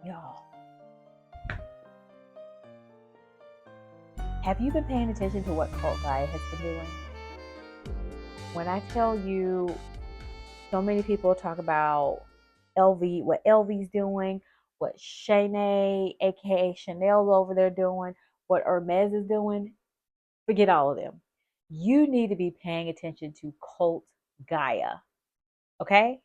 Y'all, have you been paying attention to what Cult Gaia has been doing? When I tell you, so many people talk about LV, what LV's doing, what Shanae, aka Chanel's over there doing, what Hermes is doing, forget all of them. You need to be paying attention to Cult Gaia, okay?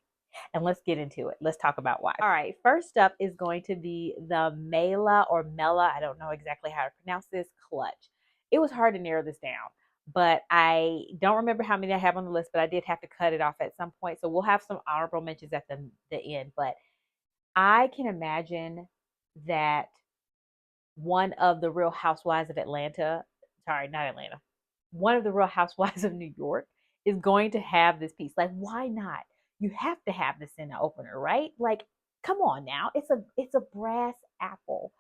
And let's get into it. Let's talk about why. All right, first up is going to be the Mela or Mela, I don't know exactly how to pronounce this, clutch. It was hard to narrow this down, but I don't remember how many I have on the list, but I did have to cut it off at some point. So we'll have some honorable mentions at the end. But I can imagine that one of the Real Housewives of Atlanta, sorry, not Atlanta, one of the Real Housewives of New York is going to have this piece. Like, why not? You have to have this in the opener, right? Like, come on now. It's a brass apple.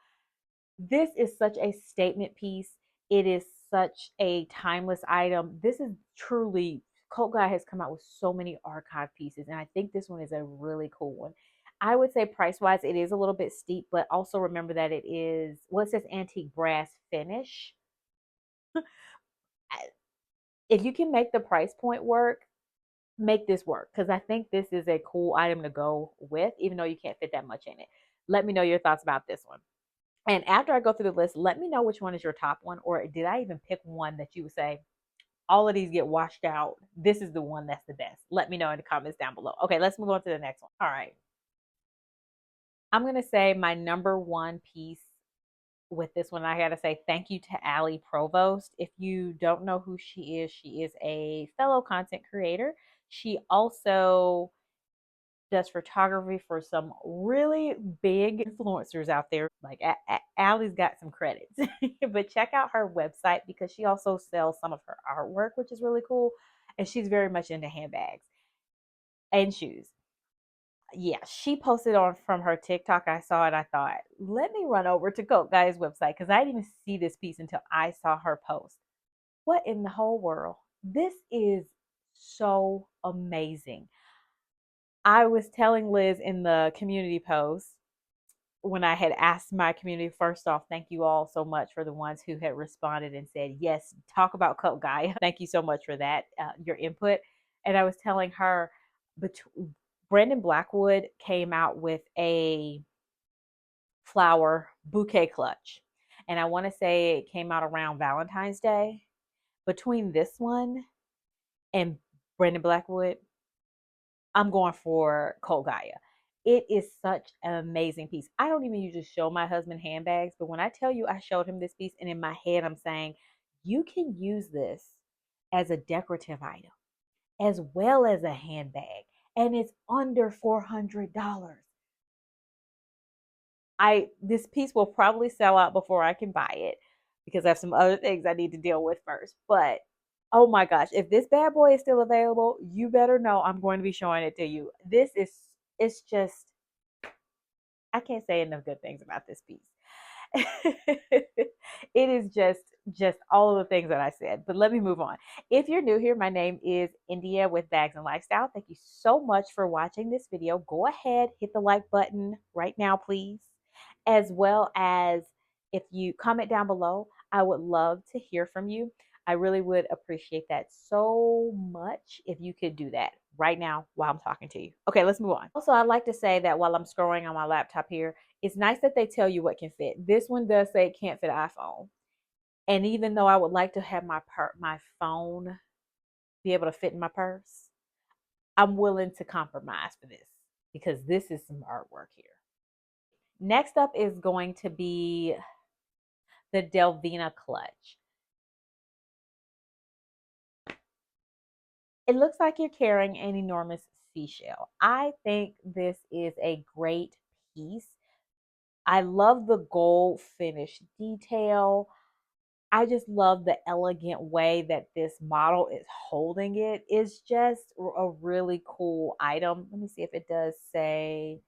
This is such a statement piece. It is such a timeless item. This is truly Cult Guy has come out with so many archive pieces, and I think this one is a really cool one. I would say price wise, it is a little bit steep, but also remember that it is what says antique brass finish. If you can make the price point work, make this work because I think this is a cool item to go with, even though you can't fit that much in it. Let me know your thoughts about this one. And after I go through the list, let me know which one is your top one, or did I even pick one that you would say, all of these get washed out? This is the one that's the best. Let me know in the comments down below. Okay, let's move on to the next one. All right. I'm going to say my number one piece with this one, I got to say thank you to Allie Provost. If you don't know who she is a fellow content creator. She also does photography for some really big influencers out there. Like Allie's got some credits, but check out her website because she also sells some of her artwork, which is really cool. And she's very much into handbags and shoes. Yeah, she posted on from her TikTok. I saw it. I thought, let me run over to Cult Guy's website because I didn't even see this piece until I saw her post. What in the whole world? This is so amazing. I was telling Liz in the community post when I had asked my community, first off, thank you all so much for the ones who had responded and said, yes, talk about Cult Gaia. Thank you so much for that, your input. And I was telling her, but Brandon Blackwood came out with a flower bouquet clutch. And I want to say it came out around Valentine's Day. Between this one and Brandon Blackwood, I'm going for Cult Gaia. It is such an amazing piece. I don't even usually show my husband handbags, but when I tell you I showed him this piece, and in my head I'm saying, you can use this as a decorative item as well as a handbag, and it's under $400. This piece will probably sell out before I can buy it because I have some other things I need to deal with first. But oh my gosh, if this bad boy is still available, you better know I'm going to be showing it to you. It's just, I can't say enough good things about this piece. It is just all of the things that I said. But let me move on. If you're new here, my name is India with Bags and Lifestyle. Thank you so much for watching this video. Go ahead, hit the like button right now, please. As well as if you comment down below, I would love to hear from you. I really would appreciate that so much if you could do that right now while I'm talking to you. Okay, let's move on. Also, I'd like to say that while I'm scrolling on my laptop here, it's nice that they tell you what can fit. This one does say it can't fit an iPhone. And even though I would like to have my phone be able to fit in my purse, I'm willing to compromise for this because this is some artwork here. Next up is going to be the Delvina clutch. It looks like you're carrying an enormous seashell. I think this is a great piece. I love the gold finish detail. I just love the elegant way that this model is holding it. It's just a really cool item. Let me see if it does say,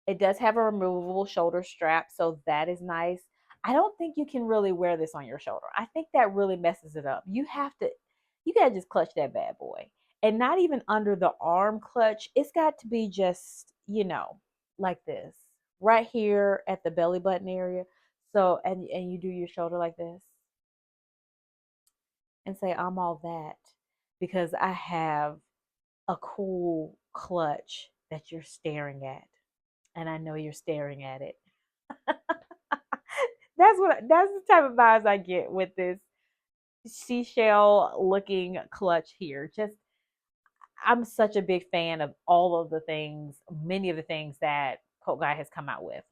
it does have a removable shoulder strap, so that is nice. I don't think you can really wear this on your shoulder. I think that really messes it up. You gotta just clutch that bad boy. And not even under the arm clutch. It's got to be just, like this, right here at the belly button area. So, and you do your shoulder like this and say, I'm all that because I have a cool clutch that you're staring at. And I know you're staring at it. That's the type of vibes I get with this seashell looking clutch here. Just I'm such a big fan of all of the things, many of the things that Cult Gaia has come out with.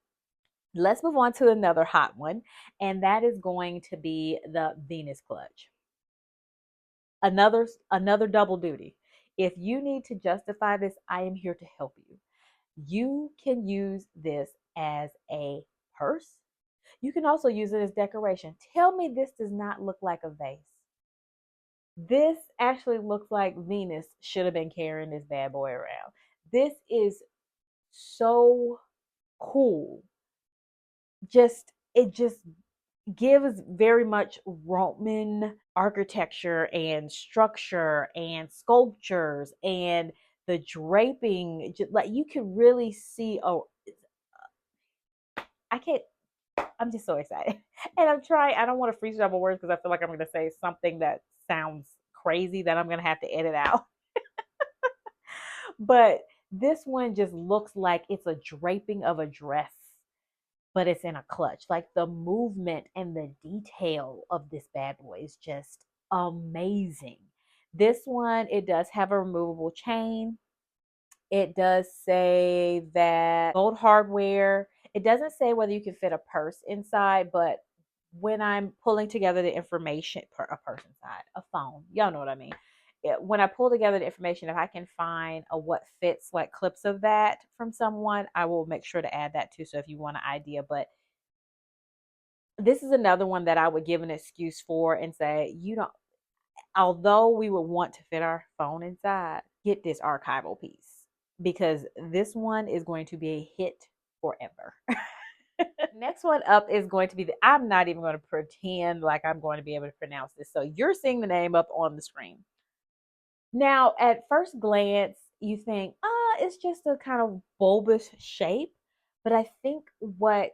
Let's move on to another hot one, and that is going to be the Venus clutch. Another double duty. If you need to justify this, I am here to help you. You can use this as a purse. You can also use it as decoration. Tell me this does not look like a vase. This actually looks like Venus should have been carrying this bad boy around. This is so cool. It just gives very much Roman architecture and structure and sculptures and the draping. Like you can really see. Oh, I can't. I'm just so excited, and I'm trying. I don't want to freestyle my words because I feel like I'm going to say something that sounds crazy that I'm going to have to edit out. But this one just looks like it's a draping of a dress, but it's in a clutch. Like the movement and the detail of this bad boy is just amazing. This one, it does have a removable chain. It does say that gold hardware. It doesn't say whether you can fit a purse inside, but when I'm pulling together the information, a purse inside, a phone, y'all know what I mean. When I pull together the information, if I can find a what fits like clips of that from someone, I will make sure to add that too. So if you want an idea, but this is another one that I would give an excuse for and say, you don't, although we would want to fit our phone inside, get this archival piece because this one is going to be a hit forever. Next one up is going to be I'm not even going to pretend like I'm going to be able to pronounce this. So you're seeing the name up on the screen. Now, at first glance, you think, it's just a kind of bulbous shape. But I think what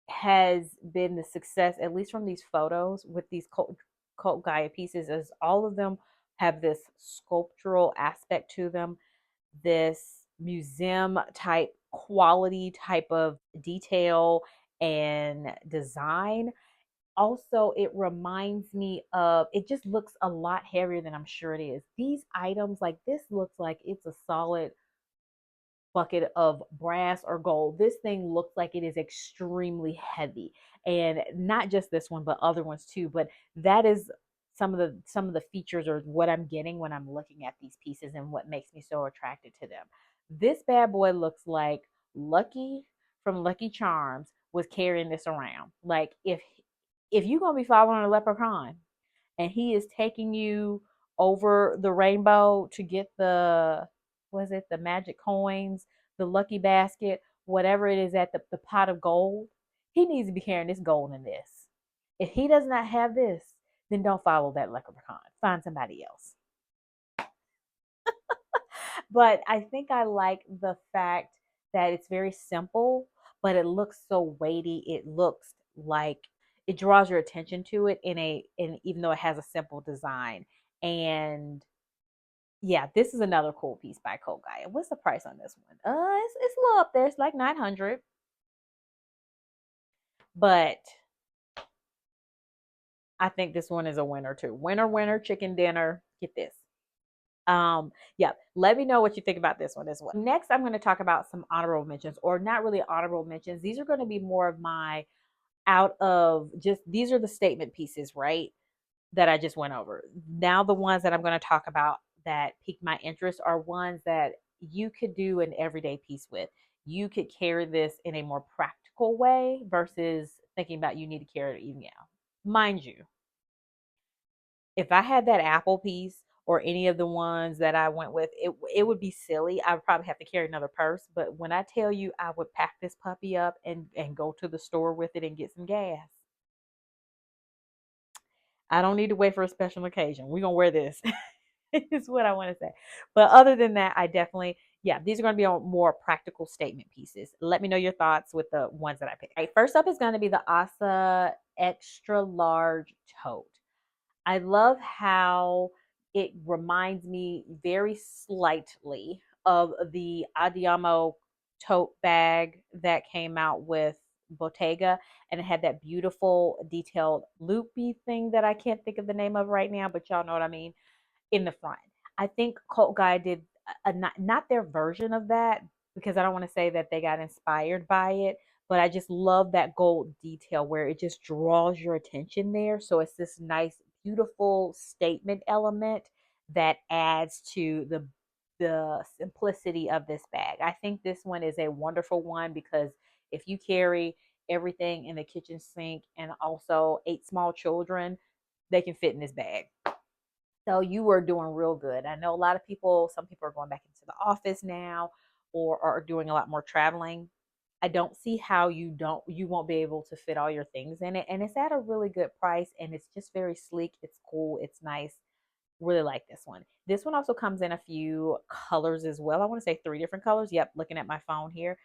has been the success, at least from these photos with these Cult Gaia pieces, is all of them have this sculptural aspect to them, this museum type quality type of detail and design. Also, it reminds me of, it just looks a lot heavier than I'm sure it is. These items, like this looks like it's a solid bucket of brass or gold. This thing looks like it is extremely heavy. And not just this one, but other ones too. But that is some of the features or what I'm getting when I'm looking at these pieces and what makes me so attracted to them. This bad boy looks like Lucky from Lucky Charms was carrying this around. Like if you're gonna be following a leprechaun and he is taking you over the rainbow to get was it the magic coins, the lucky basket, whatever it is at the pot of gold, he needs to be carrying this gold in this. If he does not have this, then don't follow that leprechaun. Find somebody else. But I think I like the fact that it's very simple, but it looks so weighty. It looks like it draws your attention to it in even though it has a simple design. And yeah, this is another cool piece by Cult Gaia. What's the price on this one? It's a little up there. It's like 900. But I think this one is a winner too. Winner, chicken dinner. Get this. Yeah, let me know what you think about this one as well. Next, I'm going to talk about some honorable mentions, or not really honorable mentions. These are going to be more of my out of just, these are the statement pieces, right? That I just went over. Now, the ones that I'm going to talk about that piqued my interest are ones that you could do an everyday piece with. You could carry this in a more practical way versus thinking about you need to carry it even out. Mind you, if I had that Apple piece or any of the ones that I went with, it would be silly. I would probably have to carry another purse. But when I tell you I would pack this puppy up and go to the store with it and get some gas, I don't need to wait for a special occasion. We're gonna wear this. Is what I want to say. But other than that, I definitely, Yeah, these are going to be on more practical statement pieces. Let me know your thoughts with the ones that I picked. All right, first up is going to be the Asa extra large tote. I love how it reminds me very slightly of the Adiamo tote bag that came out with Bottega, and it had that beautiful detailed loopy thing that I can't think of the name of right now, but y'all know what I mean, in the front. I think Cult Guy did not their version of that, because I don't want to say that they got inspired by it, but I just love that gold detail where it just draws your attention there. So it's this nice, beautiful statement element that adds to the simplicity of this bag. I think this one is a wonderful one because if you carry everything in the kitchen sink and also 8 small children, they can fit in this bag. So you were doing real good. I know a lot of people, some people are going back into the office now or are doing a lot more traveling. I don't see how you won't be able to fit all your things in it. And it's at a really good price and it's just very sleek. It's cool. It's nice. Really like this one. This one also comes in a few colors as well. I want to say 3 different colors. Yep, looking at my phone here,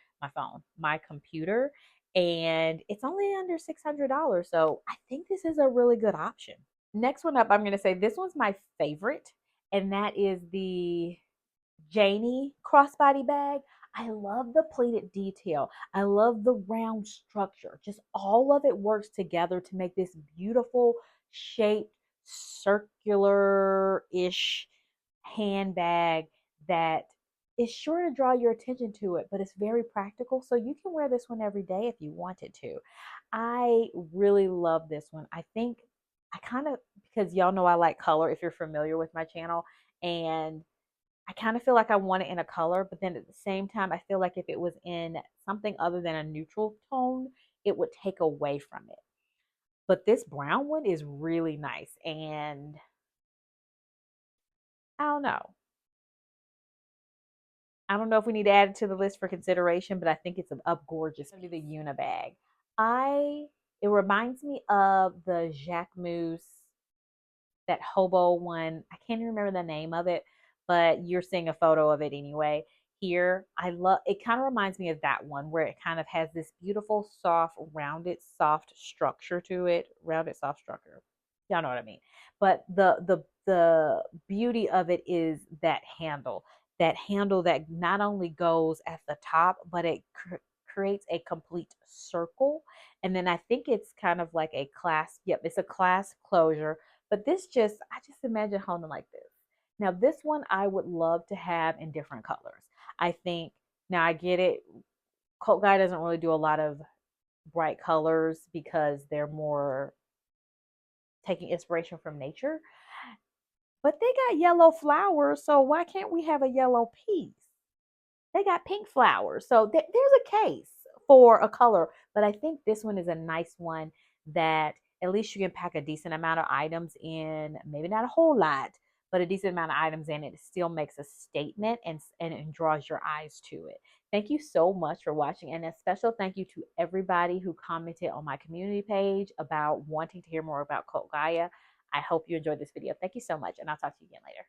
my computer, and it's only under $600. So I think this is a really good option. Next one up, I'm going to say this one's my favorite, and that is the Janie crossbody bag. I love the pleated detail. I love the round structure. Just all of it works together to make this beautiful shaped circular-ish handbag that is sure to draw your attention to it, but it's very practical. So you can wear this one every day if you wanted to. I really love this one. I think I kind of, because y'all know I like color if you're familiar with my channel, and I kind of feel like I want it in a color, but then at the same time, I feel like if it was in something other than a neutral tone, it would take away from it. But this brown one is really nice, and I don't know. I don't know if we need to add it to the list for consideration, but I think it's up gorgeous. The Unibag. It reminds me of the Jacquemus, that hobo one. I can't even remember the name of it, but you're seeing a photo of it anyway. Here, I love it. Kind of reminds me of that one where it kind of has this beautiful, soft, rounded, soft structure to it. Rounded, soft structure. Y'all know what I mean. But the beauty of it is that handle. That handle that not only goes at the top, but it creates a complete circle. And then I think it's kind of like a clasp. Yep, it's a clasp closure, but I just imagine holding like this. Now, this one I would love to have in different colors. I think, now I get it, Cult Guy doesn't really do a lot of bright colors because they're more taking inspiration from nature. But they got yellow flowers, so why can't we have a yellow piece? They got pink flowers. So there's a case for a color, but I think this one is a nice one that at least you can pack a decent amount of items in, maybe not a whole lot, but a decent amount of items in. It still makes a statement and it draws your eyes to it. Thank you so much for watching, and a special thank you to everybody who commented on my community page about wanting to hear more about Cult Gaia. I hope you enjoyed this video. Thank you so much, and I'll talk to you again later.